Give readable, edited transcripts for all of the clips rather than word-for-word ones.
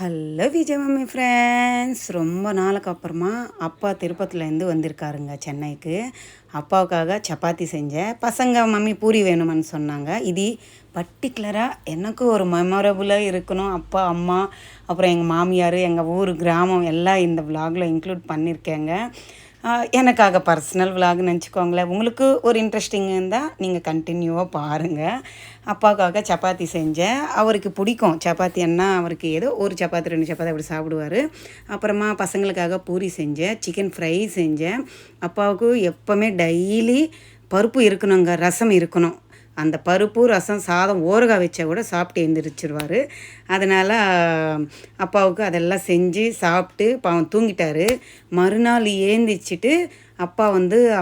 Hello Vijay mummy friends. ரொம்ப நாளுக்கு அப்புறமா அப்பா திருப்பதிலேருந்து வந்திருக்காருங்க சென்னைக்கு. அப்பாவுக்காக சப்பாத்தி செஞ்சேன். பசங்க மம்மி பூரி வேணுமான்னு சொன்னாங்க. இது பர்டிகுலராக எனக்கு ஒரு மெமரபுளாக இருக்கணும். அப்பா, அம்மா, அப்புறம் எங்கள் மாமியார், எங்கள் ஊர், கிராமம் எல்லாம் இந்த விலாகில் இன்க்ளூட் பண்ணியிருக்கேங்க. எனக்காக பர்சனல் விலாக்னு நினச்சிக்கோங்களேன். உங்களுக்கு ஒரு இன்ட்ரெஸ்டிங் இருந்தால் நீங்கள் கண்டினியூவாக பாருங்கள். அப்பாவுக்காக சப்பாத்தி செஞ்சேன். அவருக்கு பிடிக்கும் சப்பாத்தின்னா. அவருக்கு ஏதோ ஒரு சப்பாத்தி 2 சப்பாத்தி அப்படி சாப்பிடுவார். அப்புறமா பசங்களுக்காக பூரி செஞ்சேன், சிக்கன் ஃப்ரை செஞ்சேன். அப்பாவுக்கு எப்போவுமே டெய்லி பருப்பு இருக்கணுங்க, ரசம் இருக்கணும். அந்த பருப்பு, ரசம், சாதம், ஊறுகாய் வச்சா கூட சாப்பிட்டு எழுந்திரிச்சிருவார். அதனால் அப்பாவுக்கு அதெல்லாம் செஞ்சு சாப்பிட்டு பாவம் தூங்கிட்டார். மறுநாள் ஏந்திரிச்சிட்டு அப்பா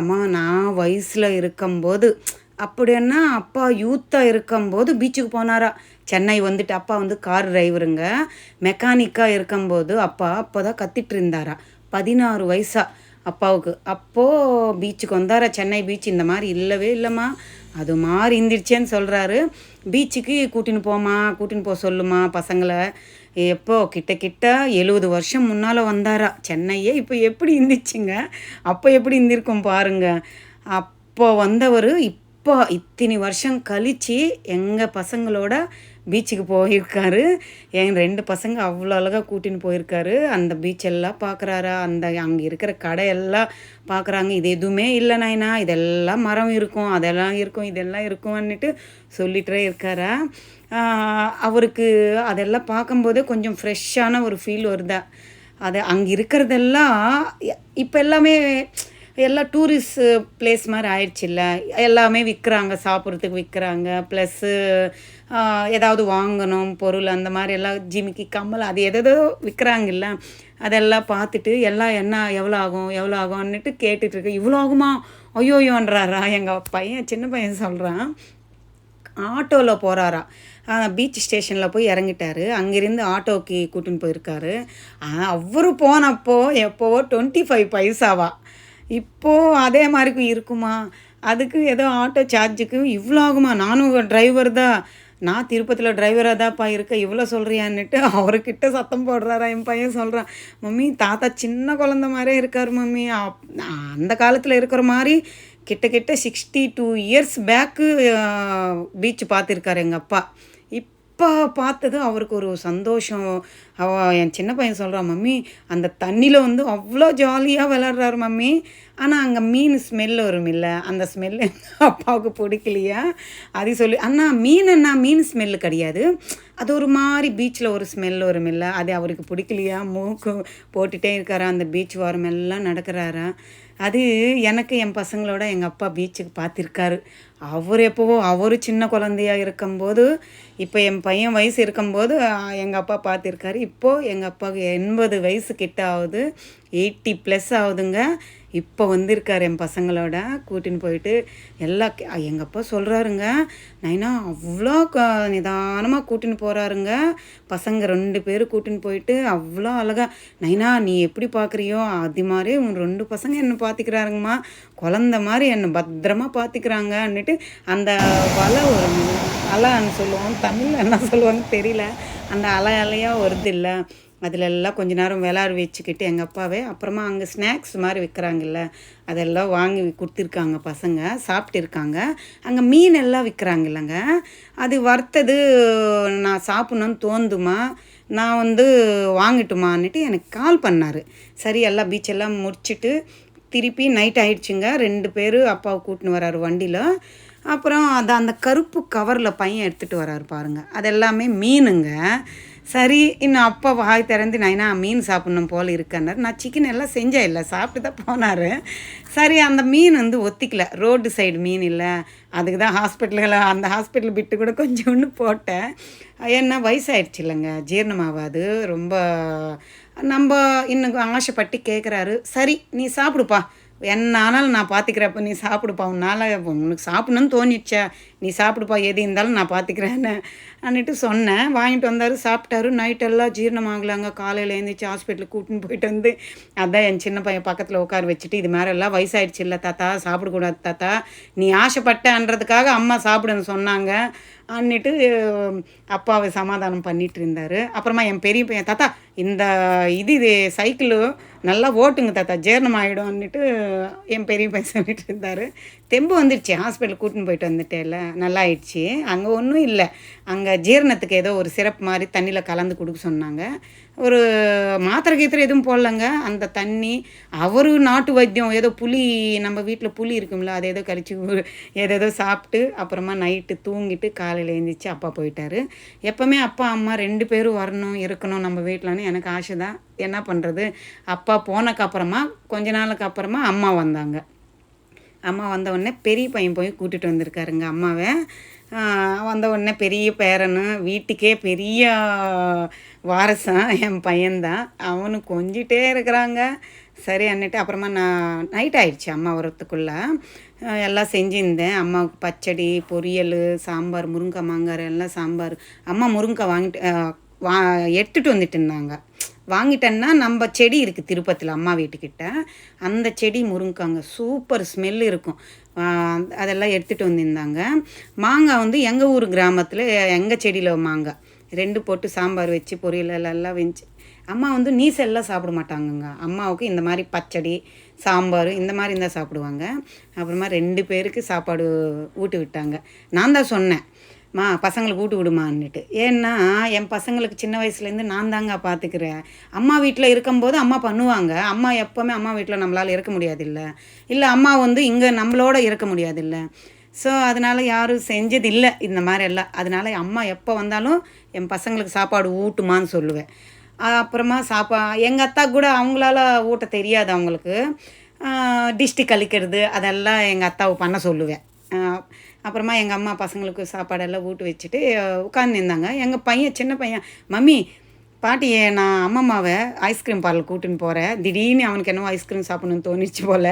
அம்மா நான் வயசில் இருக்கும்போது அப்படின்னா அப்பா யூத்தாக இருக்கும்போது பீச்சுக்கு போனாரா. சென்னை வந்துட்டு அப்பா கார் டிரைவருங்க. மெக்கானிக்காக இருக்கும்போது அப்போ தான் கத்திட்டு இருந்தாரா. 16 வயசா அப்பாவுக்கு. அப்போது பீச்சுக்கு வந்தாரா. சென்னை பீச் இந்த மாதிரி இல்லவே இல்லைம்மா, அது மாதிரி இருந்துருச்சேன்னு சொல்கிறாரு. பீச்சுக்கு கூட்டின்னு போக சொல்லுமா பசங்களை. எப்போ கிட்ட 70 வருஷம் முன்னால் வந்தாரா. சென்னையே இப்போ எப்படி இருந்துச்சுங்க, அப்போ எப்படி இருந்திருக்கும் பாருங்க. அப்போ வந்தவர் இப்போ இத்தனை வருஷம் கழித்து எங்கள் பசங்களோட பீச்சுக்கு போயிருக்காரு. என் 2 பசங்க அவ்வளோ அழகாக கூட்டின்னு போயிருக்காரு. அந்த பீச்செல்லாம் பார்க்குறாரா. அங்கே இருக்கிற கடையெல்லாம் பார்க்குறாங்க. இது எதுவுமே இல்லை நாயனா, இதெல்லாம் மரம் இருக்கும், அதெல்லாம் இருக்கும், இதெல்லாம் இருக்கும்னுட்டு சொல்லிகிட்டே இருக்காரா. அவருக்கு அதெல்லாம் பார்க்கும்போதே கொஞ்சம் ஃப்ரெஷ்ஷான ஒரு ஃபீல் வருதா. அது அங்கே இருக்கிறதெல்லாம் இப்போ எல்லாமே எல்லாம் டூரிஸ்ட் பிளேஸ் மாதிரி ஆயிடுச்சுல்ல. எல்லாமே விற்கிறாங்க, சாப்பிட்றதுக்கு விற்கிறாங்க. ப்ளஸ்ஸு ஏதாவது வாங்கணும் பொருள், அந்த மாதிரி எல்லாம் ஜிமிக்கி, கம்மல், அது எதோ விற்கிறாங்கல்ல. அதெல்லாம் பார்த்துட்டு எல்லாம் எவ்வளோ ஆகும்னுட்டு கேட்டுட்ருக்கு. இவ்வளோ ஆகுமா, ஐயோயோன்றாரா. எங்கள் பையன், சின்ன பையன் சொல்கிறான். ஆட்டோவில் போகிறாரா. பீச் ஸ்டேஷனில் போய் இறங்கிட்டார். அங்கேருந்து ஆட்டோக்கு கூட்டின்னு போயிருக்காரு. அவரு போனப்போ எப்போவோ 25 பைசாவா. இப்போது அதே மாதிரிக்கு இருக்குமா. அதுக்கு ஏதோ ஆட்டோ சார்ஜுக்கு இவ்வளோ ஆகுமா. நானும் டிரைவர் தான், நான் திருப்பதியில் டிரைவராக தான்ப்பா இருக்கேன், இவ்வளோ சொல்கிறியான்னுட்டு அவர்கிட்ட சத்தம் போடுறாரா. என் பையன் சொல்கிறான், மம்மி தாத்தா சின்ன குழந்த மாதிரியே இருக்கார் மம்மி. அந்த காலத்தில் இருக்கிற மாதிரி கிட்ட 62 இயர்ஸ் பேக்கு பீச் பார்த்துருக்காரு எங்கள் அப்பா. இப்போ பார்த்தது அவருக்கு ஒரு சந்தோஷம். என் சின்ன பையன் சொல்கிறான், மம்மி அந்த தண்ணியில் அவ்வளோ ஜாலியாக விளாட்றாரு மம்மி. ஆனால் அங்கே மீன் ஸ்மெல் வரும் இல்லை, அந்த ஸ்மெல்லு அப்பாவுக்கு பிடிக்கலையா. அது சொல்லி அண்ணா மீன் ஸ்மெல்லு கிடையாது, அது ஒரு மாதிரி பீச்சில் ஒரு ஸ்மெல் வரும் இல்லை, அது அவருக்கு பிடிக்கலையா. மூக்கு போட்டுகிட்டே இருக்காரா. அந்த பீச் வாரம் எல்லாம் நடக்கிறாரா. அது எனக்கு என் பசங்களோட எங்கள் அப்பா பீச்சுக்கு பார்த்துருக்காரு. அவர் சின்ன குழந்தையாக இருக்கும்போது, இப்போ என் பையன் வயசு இருக்கும்போது எங்கள் அப்பா பார்த்துருக்காரு. இப்போது எங்கள் அப்பாவுக்கு 80 வயசு கிட்ட ஆகுது, 80+ ஆகுதுங்க. இப்போ வந்திருக்காரு என் பசங்களோட கூட்டின்னு போயிட்டு. எல்லாம் எங்கள் அப்பா சொல்கிறாருங்க, நைனா அவ்வளோ நிதானமாக கூட்டின்னு போகிறாருங்க. பசங்க 2 பேர் கூட்டின்னு போயிட்டு அவ்வளோ அழகாக, நைனா நீ எப்படி பார்க்குறியோ அது மாதிரி உன் 2 பசங்க என்னை பார்த்துக்கிறாருங்கம்மா, குழந்த மாதிரி என்னை பத்திரமா பார்த்துக்கிறாங்கன்னுட்டு. அந்த வலை ஒரு அலைன்னு சொல்லுவோம், தமிழில் என்ன சொல்லுவாங்கன்னு தெரியல, அந்த அலையாக வருது இல்லை, அதிலெல்லாம் கொஞ்ச நேரம் விளாட வச்சுக்கிட்டு எங்கள் அப்பாவே. அப்புறமா அங்கே ஸ்நாக்ஸ் மாதிரி விற்கிறாங்கல்ல, அதெல்லாம் வாங்கி கொடுத்துருக்காங்க. பசங்க சாப்பிட்டுருக்காங்க. அங்கே மீன் எல்லாம் விற்கிறாங்க இல்லைங்க, அது வறுத்தது நான் சாப்பிட்ணுன்னு தோந்துமா, நான் வாங்கட்டுமான்னுட்டு எனக்கு கால் பண்ணார். சரி எல்லாம் பீச்செல்லாம் முடிச்சுட்டு திருப்பி நைட் ஆகிடுச்சுங்க. 2 பேர் அப்பாவை கூட்டின்னு வராரு வண்டியில். அப்புறம் அந்த கருப்பு கவரில் பையன் எடுத்துகிட்டு வராரு பாருங்கள், அது எல்லாமே மீனுங்க. சரி, இன்னும் அப்பா வாய் திறந்து நைனா மீன் சாப்பிட்ணும் போல் இருக்கன்னார். நான் சிக்கன் எல்லாம் செஞ்சேன் இல்லை, சாப்பிட்டு தான் போனார். சரி, அந்த மீன் ஒத்திக்கல, ரோடு சைடு மீன் இல்லை, அதுக்கு தான் அந்த ஹாஸ்பிட்டல் பிட்டு கூட கொஞ்சோண்டு போட்டேன். ஏன்னா வயசாகிடுச்சு இல்லைங்க, ஜீரணமாகாது ரொம்ப. நம்ம இன்னும் ஆசைப்பட்டு கேட்குறாரு. சரி நீ சாப்பிடுப்பா, என்ன ஆனாலும் நான் பார்த்துக்கிறப்ப, நீ சாப்பிடுப்பா, உனக்கு சாப்பிட்ணுன்னு தோணிடுச்சா, நீ சாப்பிடுப்பா, எது இருந்தாலும் நான் பார்த்துக்கிறேன்னு அன்னிட்டு சொன்னேன். வாங்கிட்டு வந்தார், சாப்பிட்டாரு. நைட்டெல்லாம் ஜீரணமாகலாங்க. காலையில் எழுந்திரிச்சு ஹாஸ்பிட்டலுக்கு கூட்டின்னு போயிட்டு அதான் என் சின்ன பையன் பக்கத்தில் உட்கார வச்சுட்டு, இது மாதிரி எல்லாம் வயசாகிடுச்சு இல்லை தாத்தா, சாப்பிடக்கூடாது தாத்தா, நீ ஆசைப்பட்டன்றதுக்காக அம்மா சாப்பிடுன்னு சொன்னாங்க, அன்னிட்டு அப்பாவை சமாதானம் பண்ணிட்டு இருந்தார். அப்புறமா என் பெரிய பையன், தாத்தா இந்த இது சைக்கிளு நல்லா ஓட்டுங்க தாத்தா, ஜீரணம் ஆகிடும்னுட்டு என் பெரிய பையன் சொல்லிட்டு இருந்தார். தெம்பு வந்துடுச்சு, ஹாஸ்பிட்டல் கூட்டின்னு போயிட்டு வந்துட்டேன்ல, நல்லா ஆயிடுச்சு. அங்கே ஒன்றும் இல்லை, அங்கே ஜீரணத்துக்கு ஏதோ ஒரு சிரப் மாதிரி தண்ணியில் கலந்து கொடுக்க சொன்னாங்க. ஒரு மாத்திரை கீத்திரை எதுவும் போடலங்க. அந்த தண்ணி அவரு நாட்டு வைத்தியம், ஏதோ புளி, நம்ம வீட்டில் புளி இருக்கும்ல, அதை ஏதோ கழிச்சு ஏதேதோ சாப்பிட்டு அப்புறமா நைட்டு தூங்கிட்டு காலையில் எழுந்திரிச்சு அப்பா போயிட்டார். எப்போவுமே அப்பா அம்மா 2 பேரும் வரணும் இருக்கணும் நம்ம வீட்டில்னு எனக்கு ஆசை தான். என்ன பண்ணுறது, அப்பா போனக்கப்புறமா கொஞ்ச நாளுக்கு அப்புறமா அம்மா வந்தாங்க. அம்மா வந்த உடனே பெரிய பையன் போய் கூட்டிகிட்டு வந்திருக்காருங்க அம்மாவை. வந்த உடனே பெரிய பேரனு, வீட்டுக்கே பெரிய வாரசன் என் பையன்தான். அவனு கொஞ்சிட்டே இருக்கிறாங்க. சரி அன்னிட்டு அப்புறமா நான் நைட் ஆயிடுச்சு அம்மா வரத்துக்குள்ளே. எல்லாம் செஞ்சுருந்தேன். அம்மாவுக்கு பச்சடி, பொரியல், சாம்பார், முருங்கைக்காய் மாங்காய் எல்லாம் சாம்பார். அம்மா முருங்கைக்காய் எடுத்துகிட்டு வந்துட்டு இருந்தாங்க. வாங்கிட்டேன்னா நம்ம செடி இருக்குது திருப்பத்தில் அம்மா வீட்டுக்கிட்ட, அந்த செடி முருங்காங்க சூப்பர் ஸ்மெல் இருக்கும். அதெல்லாம் எடுத்துகிட்டு வந்திருந்தாங்க. மாங்காய் வந்து எங்கள் ஊர் கிராமத்தில் எங்கள் செடியில் மாங்காய் 2 போட்டு சாம்பார் வச்சு பொரியல் எல்லாம் வச்சு. அம்மா வந்து நீசெல்லாம் சாப்பிட மாட்டாங்கங்க. அம்மாவுக்கு இந்த மாதிரி பச்சடி, சாம்பார் இந்த மாதிரி இருந்தால் சாப்பிடுவாங்க. அப்புறமா 2 பேருக்கு சாப்பாடு ஊட்டி விட்டாங்க. நான் தான் சொன்னேன், பசங்களுக்கு ஊட்டு விடுமான்னுட்டு. ஏன்னா என் பசங்களுக்கு சின்ன வயசுலேருந்து நான் தாங்க பார்த்துக்கிறேன். அம்மா வீட்டில் இருக்கும்போது அம்மா பண்ணுவாங்க. அம்மா எப்போவுமே அம்மா வீட்டில் நம்மளால் இருக்க முடியாதில்ல, இல்லை அம்மா வந்து இங்கே நம்மளோட இருக்க முடியாதில்ல. ஸோ அதனால் யாரும் செஞ்சதில்லை இந்த மாதிரி எல்லாம். அதனால் அம்மா எப்போ வந்தாலும் என் பசங்களுக்கு சாப்பாடு ஊட்டுமான்னு சொல்லுவேன். அப்புறமா எங்கள் அத்தா கூட அவங்களால ஊட்ட தெரியாது. அவங்களுக்கு டிஷ்டி கழிக்கிறது அதெல்லாம் எங்கள் அத்தாவை பண்ண சொல்லுவேன். அப்புறமா எங்கள் அம்மா பசங்களுக்கு சாப்பாடெல்லாம் ஊட்டி வச்சுட்டு உட்காந்துருந்தாங்க. எங்கள் பையன், சின்ன பையன், மம்மி பாட்டி நான் அம்மம்மாவை ஐஸ்கிரீம் பார்லர் கூட்டின்னு போகிறேன், திடீர்னு அவனுக்கு என்னவோ ஐஸ்கிரீம் சாப்பிட்ணுன்னு தோணிச்சு போல்,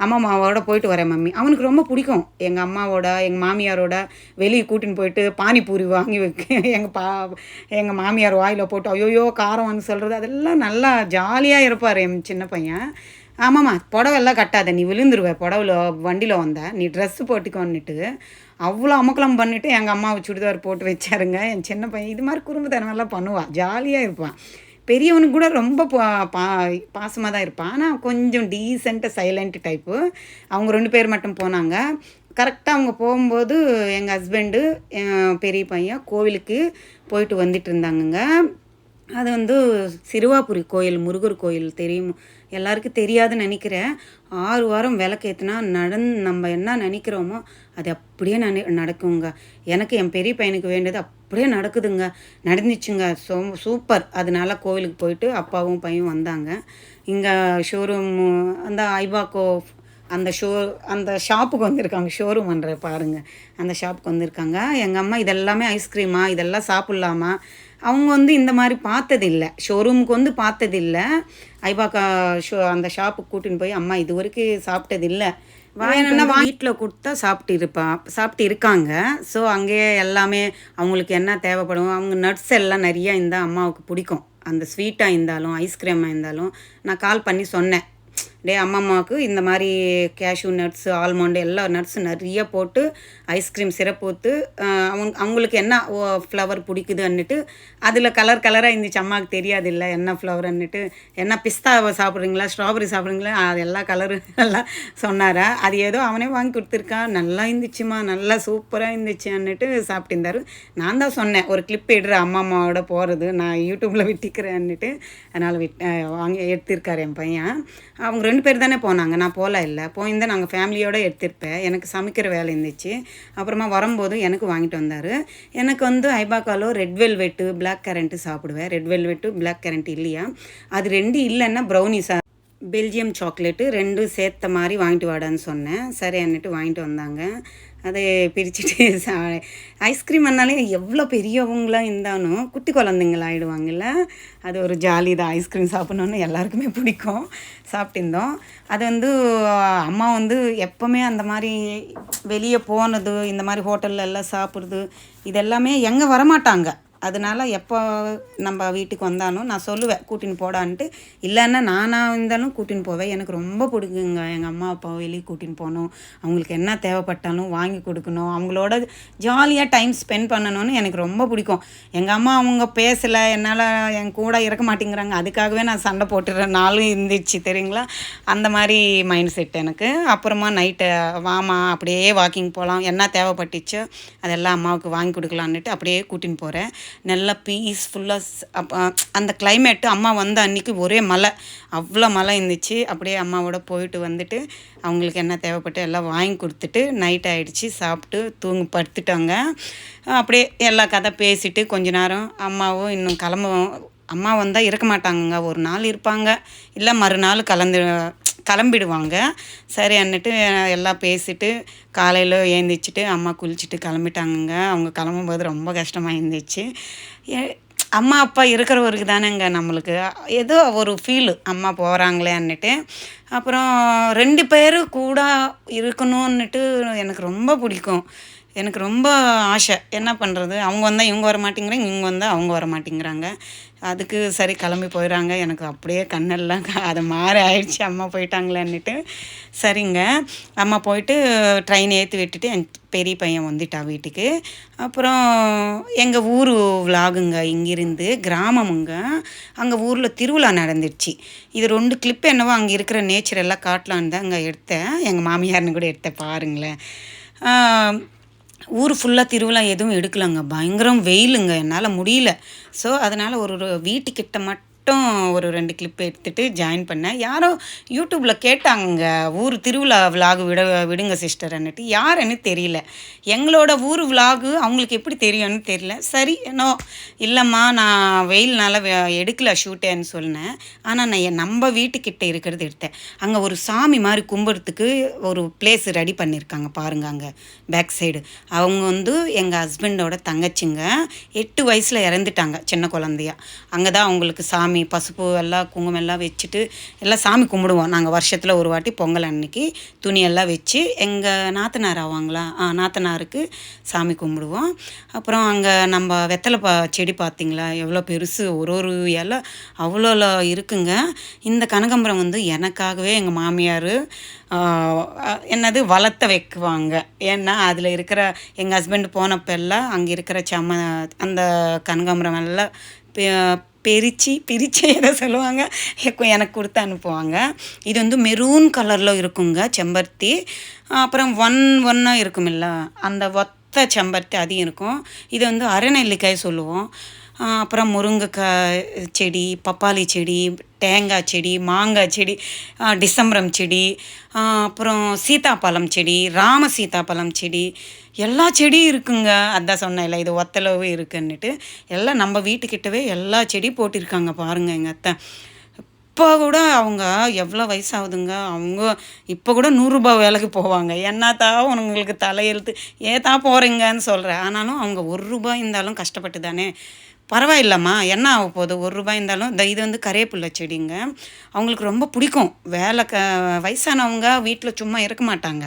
அம்மம்மாவோட போயிட்டு வரேன் மம்மி. அவனுக்கு ரொம்ப பிடிக்கும் எங்கள் அம்மாவோட எங்கள் மாமியாரோட வெளியே கூட்டின்னு போயிட்டு பானிபூரி வாங்கி எங்கள் மாமியார் வாயில் போட்டு ஐயோயோ காரம்னு சொல்கிறது, அதெல்லாம் நல்லா ஜாலியாக இருப்பார் என் சின்ன பையன். ஆமாம்மா புடவெல்லாம் கட்டாத, நீ விழுந்துருவேன் புடவில் வண்டியில் வந்த, நீ ட்ரெஸ்ஸு போட்டுக்கோன்னுட்டு அவ்வளோ அமக்கலம் பண்ணிவிட்டு எங்கள் அம்மாவை சுடிதார் போட்டு வச்சாருங்க. என் சின்ன பையன் இது மாதிரி குறும்புத்தனமெல்லாம் பண்ணுவான், ஜாலியாக இருப்பான். பெரியவனுக்கு கூட ரொம்ப பாசமாக தான் இருப்பான். ஆனால் கொஞ்சம் டீசெண்ட்டாக சைலண்ட் டைப்பு. அவங்க 2 பேர் மட்டும் போனாங்க. கரெக்டாக அவங்க போகும்போது எங்கள் ஹஸ்பண்டு பெரிய பையன் கோவிலுக்கு போயிட்டு வந்துட்டு இருந்தாங்கங்க. அது வந்து சிறுவாபுரி கோயில், முருகர் கோயில் தெரியும், எல்லாருக்கும் தெரியாதுன்னு நினைக்கிறேன். 6 வாரம் விளக்கேற்றினா நம்ம என்ன நினைக்கிறோமோ அது அப்படியே நடக்குங்க. எனக்கு என் பெரிய பையனுக்கு வேண்டியது அப்படியே நடக்குதுங்க, நடந்துச்சுங்க. சூப்பர். அதனால கோவிலுக்கு போயிட்டு அப்பாவும் பையன் வந்தாங்க. இங்கே ஷோரூம் அந்த ஐபாக்கோ அந்த ஷாப்புக்கு வந்திருக்காங்க. ஷோரூம் பண்ணுற பாருங்கள், அந்த ஷாப்புக்கு வந்திருக்காங்க. எங்கள் அம்மா இதெல்லாமே ஐஸ்கிரீமா இதெல்லாம் சாப்பிட்லாமா, அவங்க வந்து இந்த மாதிரி பார்த்ததில்லை, ஷோரூமுக்கு வந்து பார்த்ததில்லை. ஐபாக்கா அந்த ஷாப்புக்கு கூட்டின்னு போய் அம்மா இது வரைக்கும் சாப்பிட்டதில்லை, வேணும்னா வீட்டில் கொடுத்தா சாப்பிட்டு இருக்காங்க. ஸோ அங்கேயே எல்லாமே அவங்களுக்கு என்ன தேவைப்படும், அவங்க நட்ஸ் எல்லாம் நிறையா இருந்தால் அம்மாவுக்கு பிடிக்கும். அந்த ஸ்வீட்டாக இருந்தாலும் ஐஸ்கிரீமாக இருந்தாலும் நான் கால் பண்ணி சொன்னேன், அம்மாவுக்கு இந்த மாதிரி கேஷ்யூ நட்ஸு, ஆல்மண்டு எல்லா நட்ஸு நிறைய போட்டு ஐஸ்கிரீம் சிரப் ஊற்று அவங்களுக்கு என்ன ஃப்ளவர் பிடிக்குதுன்னுட்டு அதில் கலராக இருந்துச்சு. அம்மாவுக்கு தெரியாது இல்லை என்ன ஃப்ளவர்ன்னுட்டு, என்ன பிஸ்தாவை சாப்பிட்றீங்களா ஸ்ட்ராபெரி சாப்பிட்றீங்களா அது எல்லா கலரு எல்லாம் சொன்னாரா. அது ஏதோ அவனே வாங்கி கொடுத்துருக்கான், நல்லா இருந்துச்சுமா, நல்லா சூப்பராக இருந்துச்சுன்னுட்டு சாப்பிட்டுருந்தாரு. நான் தான் சொன்னேன் ஒரு கிளிப் எடுற அம்மாவோட போகிறது, நான் யூடியூப்பில் விட்டிக்கிறேன்னுட்டு. அதனால் வாங்கி எடுத்திருக்காரு என் பையன். அவங்க 2 பேர் தானே போனாங்க, நான் இல்லை, போயிருந்தால் நாங்கள் ஃபேமிலியோடு எடுத்திருப்பேன். எனக்கு சமைக்கிற வேலை இருந்துச்சு. அப்புறமா வரும்போது எனக்கு வாங்கிட்டு வந்தார். எனக்கு வந்து ஐபாக்காலோ ரெட் வெல்வெட்டு பிளாக் கரண்ட்டு சாப்பிடுவேன். ரெட் வெல்வெட்டு பிளாக் கரண்ட் இல்லையா, அது 2 இல்லைன்னா ப்ரௌனிஸா பெல்ஜியம் சாக்லேட்டு 2 சேர்த்த மாதிரி வாங்கிட்டு வாடான்னு சொன்னேன். சரி அன்னிட்டு வாங்கிட்டு வந்தாங்க. அதை பிரிச்சுட்டு ஐஸ்கிரீம் வந்தாலே எவ்வளோ பெரியவங்களாம் இருந்தாலும் குட்டி குழந்தைங்கள ஆகிடுவாங்கல்ல, அது ஒரு ஜாலி தான். ஐஸ்கிரீம் சாப்பிட்ணுன்னு எல்லாருக்குமே பிடிக்கும். சாப்பிட்டுருந்தோம். அது வந்து அம்மா வந்து எப்போவுமே அந்த மாதிரி வெளியே போனது, இந்த மாதிரி ஹோட்டலில் எல்லாம் சாப்பிட்றது இதெல்லாமே எங்கே வரமாட்டாங்க. அதனால எப்போ நம்ம வீட்டுக்கு வந்தாலும் நான் சொல்லுவேன் கூட்டின்னு போடான்ட்டு. இல்லைன்னா நானாக இருந்தாலும் கூட்டின்னு போவேன். எனக்கு ரொம்ப பிடிக்குங்க எங்கள் அம்மா அப்பாவை வெளியே கூட்டின்னு போகணும். அவங்களுக்கு என்ன தேவைப்பட்டாலும் வாங்கி கொடுக்கணும். அவங்களோட ஜாலியாக டைம் ஸ்பெண்ட் பண்ணணும்னு எனக்கு ரொம்ப பிடிக்கும். எங்கள் அம்மா அவங்க பேசலை, என்னால் என் கூட இருக்க மாட்டேங்கிறாங்க, அதுக்காகவே நான் சண்டை போட்டுற நாளும் இருந்துச்சு தெரியுங்களா. அந்த மாதிரி மைண்ட் செட் எனக்கு. அப்புறமா நைட்டு வாமா அப்படியே வாக்கிங் போகலாம், என்ன தேவைப்பட்டுச்சோ அதெல்லாம் அம்மாவுக்கு வாங்கி கொடுக்கலான்னுட்டு அப்படியே கூட்டின்னு போகிறேன். நல்லா பீஸ்ஃபுல்லாக அந்த கிளைமேட்டு. அம்மா வந்த அன்றைக்கி ஒரே மழை, அவ்வளோ மழை இருந்துச்சு. அப்படியே அம்மாவோட போயிட்டு வந்துட்டு அவங்களுக்கு என்ன தேவைப்பட்டு எல்லாம் வாங்கி கொடுத்துட்டு நைட் ஆகிடுச்சி, சாப்பிட்டு படுத்துட்டாங்க. அப்படியே எல்லா கதை பேசிட்டு கொஞ்ச நேரம் அம்மாவும் இன்னும் அம்மா வந்தால் இருக்க மாட்டாங்கங்க. ஒரு நாள் இருப்பாங்க, இல்லை மறுநாள் கிளம்பிடுவாங்க. சரி அன்னுட்டு எல்லாம் பேசிட்டு காலையில் ஏந்திரிச்சிட்டு அம்மா குளிச்சுட்டு கிளம்பிட்டாங்கங்க. அவங்க கிளம்பும்போது ரொம்ப கஷ்டமாக இருந்துச்சு. அம்மா அப்பா இருக்கிறவருக்கு தானேங்க நம்மளுக்கு ஏதோ ஒரு ஃபீலு, அம்மா போகிறாங்களேன்னுட்டு. அப்புறம் 2 பேரும் கூட இருக்கணும்னுட்டு எனக்கு ரொம்ப பிடிக்கும். எனக்கு ரொம்ப ஆசை. என்ன பண்ணுறது, அவங்க வந்தால் இவங்க வர மாட்டேங்கிறாங்க, இவங்க வந்தால் அவங்க வர மாட்டேங்கிறாங்க. அதுக்கு சரி கிளம்பி போயிடறாங்க. எனக்கு அப்படியே கண்ணெல்லாம் அது மாதிரி ஆயிடுச்சு, அம்மா போயிட்டாங்களேன்னுட்டு. சரிங்க, அம்மா போயிட்டு ட்ரெயின் ஏற்றி விட்டுட்டு என் பெரிய பையன் வந்துட்டான் வீட்டுக்கு. அப்புறம் எங்கள் ஊர் விலாகுங்க, இங்கிருந்து கிராமமுங்க. அங்கே ஊரில் திருவிழா நடந்துடுச்சு. இது 2 கிளிப் என்னவோ அங்கே இருக்கிற நேச்சர் எல்லாம் காட்டலான்னு தான் அங்கே எடுத்தேன். எங்கள் மாமியார்னு கூட எடுத்தேன் பாருங்களேன். ஊர் ஃபுல்லாக திருவிழா எதுவும் எடுக்கலைங்க, பயங்கரம் வெயிலுங்க, என்னால் முடியல. ஸோ அதனால் ஒரு வீட்டுக்கிட்ட மட்டும் ஒரு 2 கிளிப் எடுத்துகிட்டு ஜாயின் பண்ணேன். யாரோ யூடியூப்பில் கேட்டாங்க, ஊர் திருவிழா விலாகு விடுங்க சிஸ்டர்ன்னுட்டு. யாருன்னு தெரியல. எங்களோட ஊர் விலாகு அவங்களுக்கு எப்படி தெரியும்னு தெரியல. சரி இல்லைம்மா நான் வெயில்னால எடுக்கல ஷூட்டேன்னு சொன்னேன். ஆனால் நான் நம்ம வீட்டுக்கிட்ட இருக்கிறது எடுத்தேன். அங்கே ஒரு சாமி மாதிரி கும்பிட்றதுக்கு ஒரு பிளேஸ் ரெடி பண்ணியிருக்காங்க பாருங்க. அங்கே பேக் சைடு அவங்க எங்கள் ஹஸ்பண்டோட தங்கச்சிங்க 8 வயசில் இறந்துட்டாங்க, சின்ன குழந்தையா. அங்கே தான் அவங்களுக்கு சாமி பசுப்பு எல்லாம் குங்குமம் எல்லாம் வச்சுட்டு எல்லாம் சாமி கும்பிடுவோம் நாங்கள். வருஷத்தில் ஒரு வாட்டி பொங்கல் அன்னைக்கு துணியெல்லாம் வச்சு எங்கள் நாத்தனார் ஆவாங்களா, நாத்தனாருக்கு சாமி கும்பிடுவோம். அப்புறம் அங்கே நம்ம வெத்தலை செடி பார்த்திங்களா எவ்வளோ பெருசு, ஒரு இலை அவ்வளோ இருக்குங்க. இந்த கனகாம்பரம் எனக்காகவே எங்கள் மாமியார் வளர்த்த வைக்குவாங்க. ஏன்னா அதில் இருக்கிற எங்கள் ஹஸ்பண்ட் போனப்பெல்லாம் அங்கே இருக்கிற அந்த கனகாம்பரம் எல்லாம் பிரித்து எதை சொல்லுவாங்க எனக்கு கொடுத்து அனுப்புவாங்க. இது மெரூன் கலரில் இருக்குங்க செம்பருத்தி. அப்புறம் ஒன்னாக இருக்குமில்ல அந்த ஒத்த செம்பருத்தி அதிகம் இருக்கும். இது அரைநெல்லிக்காய் சொல்லுவோம். அப்புறம் முருங்கைக்காய் செடி, பப்பாளி செடி, தேங்காய் செடி, மாங்காய் செடி, டிசம்பரம் செடி, அப்புறம் சீத்தாப்பழம் செடி, ராம சீத்தாப்பழம் செடி, எல்லா செடியும் இருக்குங்க. அதான் சொன்னேன்ல இது ஒத்தளவு இருக்குன்னுட்டு. எல்லாம் நம்ம வீட்டுக்கிட்டவே எல்லா செடி போட்டிருக்காங்க பாருங்கள் எங்கள் அத்தை. இப்போ கூட அவங்க எவ்வளோ வயசாகுதுங்க, அவங்க இப்போ கூட 100 ரூபா வேலைக்கு போவாங்க. என்னத்தா உங்களுக்கு தலையெழுத்து ஏத்தா போகிறீங்கன்னு சொல்கிறேன். ஆனாலும் அவங்க 1 ரூபாய் இருந்தாலும் கஷ்டப்பட்டு தானே. பரவாயில்லம்மா, என்ன ஆக போகுது, 1 ரூபாய் இருந்தாலும். இது கறிவேப்பிலை செடிங்க. அவங்களுக்கு ரொம்ப பிடிக்கும். வயசானவங்க வீட்டில் சும்மா இருக்க மாட்டாங்க.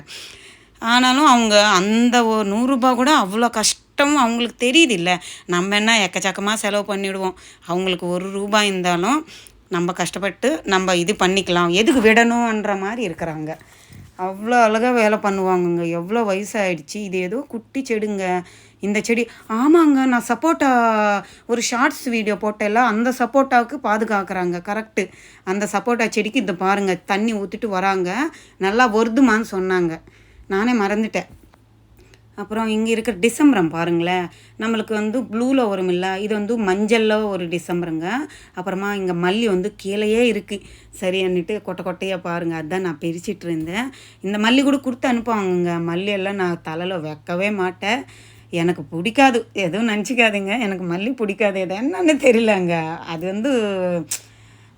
ஆனாலும் அவங்க அந்த 100 ரூபா கூட அவ்வளோ கஷ்டம் அவங்களுக்கு தெரியுது இல்லை. நம்ம என்ன எக்கச்சக்கமாக செலவு பண்ணிவிடுவோம். அவங்களுக்கு 1 ரூபாய் இருந்தாலும் நம்ம கஷ்டப்பட்டு நம்ம இது பண்ணிக்கலாம், எதுக்கு விடணுன்ற மாதிரி இருக்கிறாங்க. அவ்வளோ அழகாக வேலை பண்ணுவாங்கங்க. எவ்வளோ வயசாகிடுச்சு. இது ஏதோ குட்டி செடிங்க இந்த செடி. ஆமாங்க, நான் சப்போட்டா ஒரு ஷார்ட்ஸ் வீடியோ போட்டேல்ல, அந்த சப்போட்டாவுக்கு பாதுகாக்கிறாங்க. கரெக்டு, அந்த சப்போட்டா செடிக்கு இந்த பாருங்கள் தண்ணி ஊற்றிட்டு வராங்க. நல்லா வருதுமான்னு சொன்னாங்க, நானே மறந்துட்டேன். அப்புறம் இங்கே இருக்கிற டிசம்பரம் பாருங்களேன், நம்மளுக்கு ப்ளூவில் வரும் இல்லை, இது மஞ்சளில் ஒரு டிசம்பருங்க. அப்புறமா இங்கே மல்லி கீழேயே இருக்குது. சரின்னுட்டு கொட்டையாக பாருங்கள், அதுதான் நான் பிரிச்சிட்டு இருந்தேன். இந்த மல்லி கூட கொடுத்து அனுப்புவாங்கங்க. மல்லியெல்லாம் நான் தலையில் வைக்கவே மாட்டேன், எனக்கு பிடிக்காது. எதுவும் நினச்சிக்காதுங்க, எனக்கு மல்லி பிடிக்காது. எது என்னன்னு தெரியலங்க. அது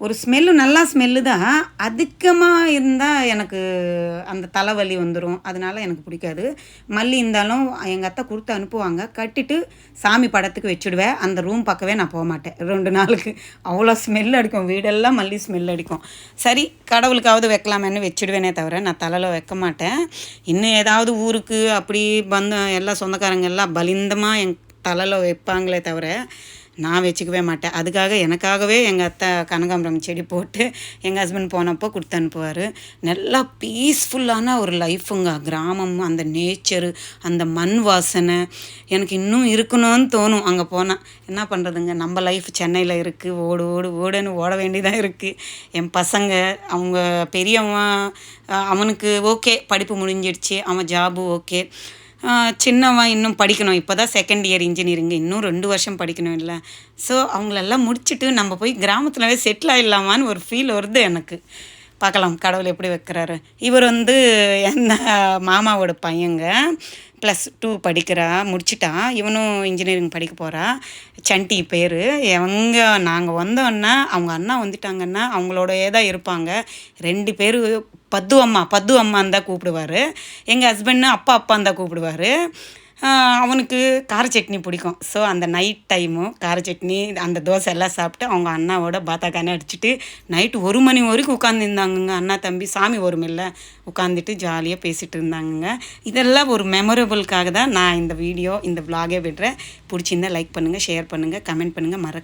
ஒரு ஸ்மெல்லு, நல்லா ஸ்மெல்லு தான். அதிகமாக இருந்தால் எனக்கு அந்த தலைவலி வந்துடும், அதனால எனக்கு பிடிக்காது. மல்லி இருந்தாலும் எங்கள் அத்தை கொடுத்து அனுப்புவாங்க. கட்டிட்டு சாமி படத்துக்கு வச்சுடுவேன். அந்த ரூம் பக்கவே நான் போக மாட்டேன் 2 நாளுக்கு. அவ்வளோ ஸ்மெல் அடிக்கும், வீடெல்லாம் மல்லி ஸ்மெல் அடிக்கும். சரி கடவுளுக்காவது வைக்கலாமேன்னு வச்சுடுவேனே தவிர நான் தலையில் வைக்க மாட்டேன். இன்னும் ஏதாவது ஊருக்கு அப்படி எல்லா சொந்தக்காரங்க எல்லாம் பலிந்தமாக தலையில் வைப்பாங்களே தவிர நான் வச்சுக்கவே மாட்டேன். அதுக்காக எனக்காகவே எங்கள் அத்தை கனகாம்பரம் செடி போட்டு எங்கள் ஹஸ்பண்ட் போனப்போ கொடுத்து அனுப்புவார். நல்லா பீஸ்ஃபுல்லான ஒரு லைஃபுங்க. கிராமம், அந்த நேச்சரு, அந்த மண் வாசனை எனக்கு இன்னும் இருக்கணும்னு தோணும் அங்கே போனால். என்ன பண்ணுறதுங்க, நம்ம லைஃப் சென்னையில் இருக்குது. ஓடு ஓடு ஓடுன்னு ஓட வேண்டியதாக இருக்குது. என் பசங்க, அவங்க பெரியவன் அவனுக்கு ஓகே படிப்பு முடிஞ்சிடுச்சு, அவன் ஜாபு ஓகே. சின்னவன் இன்னும் படிக்கணும். இப்போ தான் செகண்ட் இயர் இன்ஜினியரிங்கு, இன்னும் 2 வருஷம் படிக்கணும் இல்லை. ஸோ அவங்களெல்லாம் முடிச்சுட்டு நம்ம போய் கிராமத்தில் செட்டில் ஆகிடலாமான்னு ஒரு ஃபீல் வருது எனக்கு. பார்க்கலாம் கடவுள் எப்படி வைக்கிறாரு. இவர் என்ன மாமாவோட பையங்க, +2 படிக்கிறா, முடிச்சிட்டா. இவனும் இன்ஜினியரிங் படிக்க போகிறா. சண்டி பேர். நாங்கள் வந்தோன்னா அவங்க அண்ணா வந்துட்டாங்கன்னா அவங்களோடயே தான் இருப்பாங்க. 2 பேர் பத்து அம்மான்னு தான் கூப்பிடுவார். எங்கள் ஹஸ்பண்ட் அப்பான்னு தான் கூப்பிடுவார். அவனுக்கு கார சட்னி பிடிக்கும். ஸோ அந்த நைட் டைமும் கார சட்னி, அந்த தோசை எல்லாம் சாப்பிட்டு அவங்க அண்ணாவோட பாத்தாக்கானே அடிச்சுட்டு நைட்டு 1 மணி வரைக்கும் உட்காந்துருந்தாங்கங்க. அண்ணா தம்பி சாமி வருமில்ல, உட்காந்துட்டு ஜாலியாக பேசிகிட்டு இருந்தாங்கங்க. இதெல்லாம் ஒரு மெமரபிளுக்காக தான் நான் இந்த விலாகே விடுறேன். பிடிச்சிருந்தா லைக் பண்ணுங்கள், ஷேர் பண்ணுங்கள், கமெண்ட் பண்ணுங்கள். மறக்க